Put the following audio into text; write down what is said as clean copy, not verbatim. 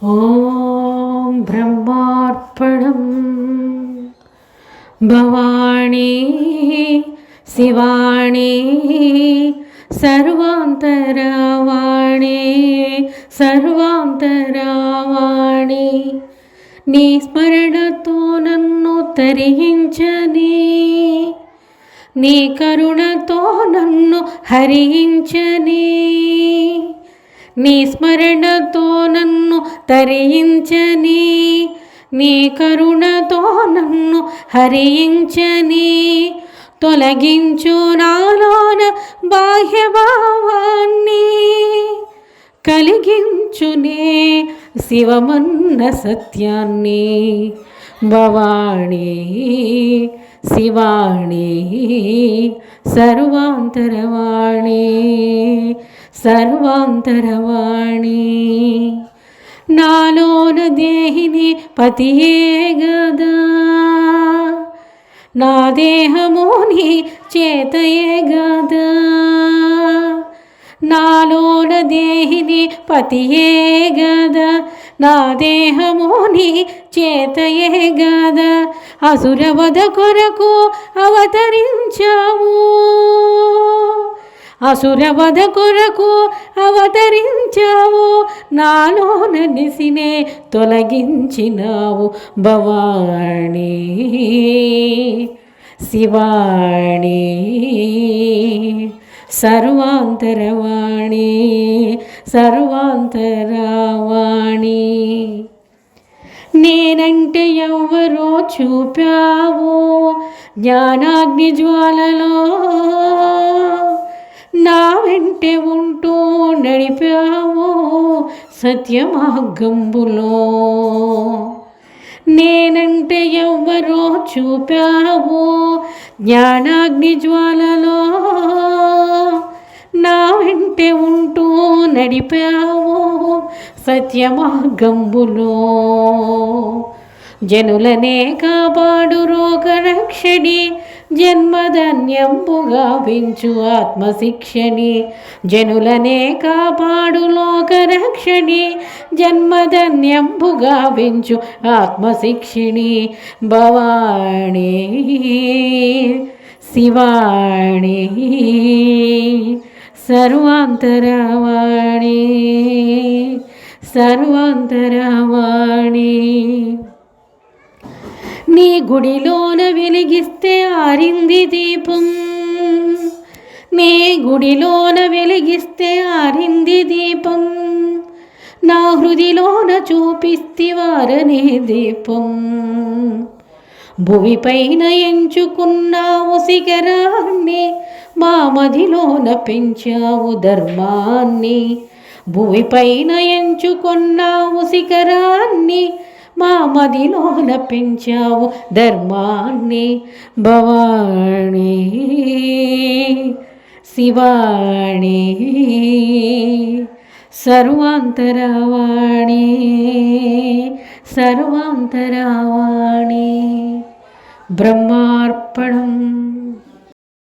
ॐ ब्रह्मार्पणं भवाणी शिवाणी सर्वान्तरवाणी सर्वान्तरवाणी నీ స్మరణతో నన్ను తరించని నీ కరుణతో నన్ను హరించని నీ స్మరణతో నన్ను తరించని నీ కరుణతో నన్ను హరించని తొలగించు నాలోన బాహ్యభావాన్ని కలిగించునే శివమన్న సత్యాన్ని భవాణి శివాణి సర్వాంతరవాణి సర్వాంతరవాణి నాలోన దేహిని పతియే గదా నా దేహము నీ చేతయే గదా నాలోన దేహిని పతియే గదా నా దేహము నీ చేతయే గదా అసురవధ కొరకు అవతరించావు అసురవధ కొరకు అవతరించావు నాలోన నిసినే తొలగించినావు భవాణి శివాణి సర్వాంతరవాణి సర్వాంతరవాణి నేనంటే ఎవ్వరో చూపావు జ్ఞానాగ్ని జ్వాలలో నా వెంటే ఉంటూ నడిపావు సత్యమార్గంబులో నేనంటే ఎవ్వరో చూపావు జ్ఞానాగ్ని జ్వాలలో నా వెంటే ఉంటూ నడిపావు సత్యమార్గంబులో జనులనే కాపాడు రోగరక్షణి జన్మధన్యంబుగా వించు ఆత్మశిక్షణి జనులనే కాపాడు లోకరక్షణి జన్మధన్యంబుగా వించు ఆత్మశిక్షిణి భవాణి శివాణి సర్వాంతరవాణి సర్వాంతరవాణి నీ గుడిలోన వెలిగిస్తే ఆరింది దీపం నీ గుడిలోన వెలిగిస్తే ఆరింది దీపం నా హృదిలోన చూపిస్తివారనే దీపం భువిపైన ఎంచుకున్నావు శిఖరాన్ని మా మదిలోన పెంచావు ధర్మాన్ని భువిపైన ఎంచుకున్నావు శిఖరాన్ని మా మదిలోన పెంచావు ధర్మాన్ని భవాణి శివాణి సర్వాంతరవాణి సర్వాంతరవాణి బ్రహ్మార్పణం.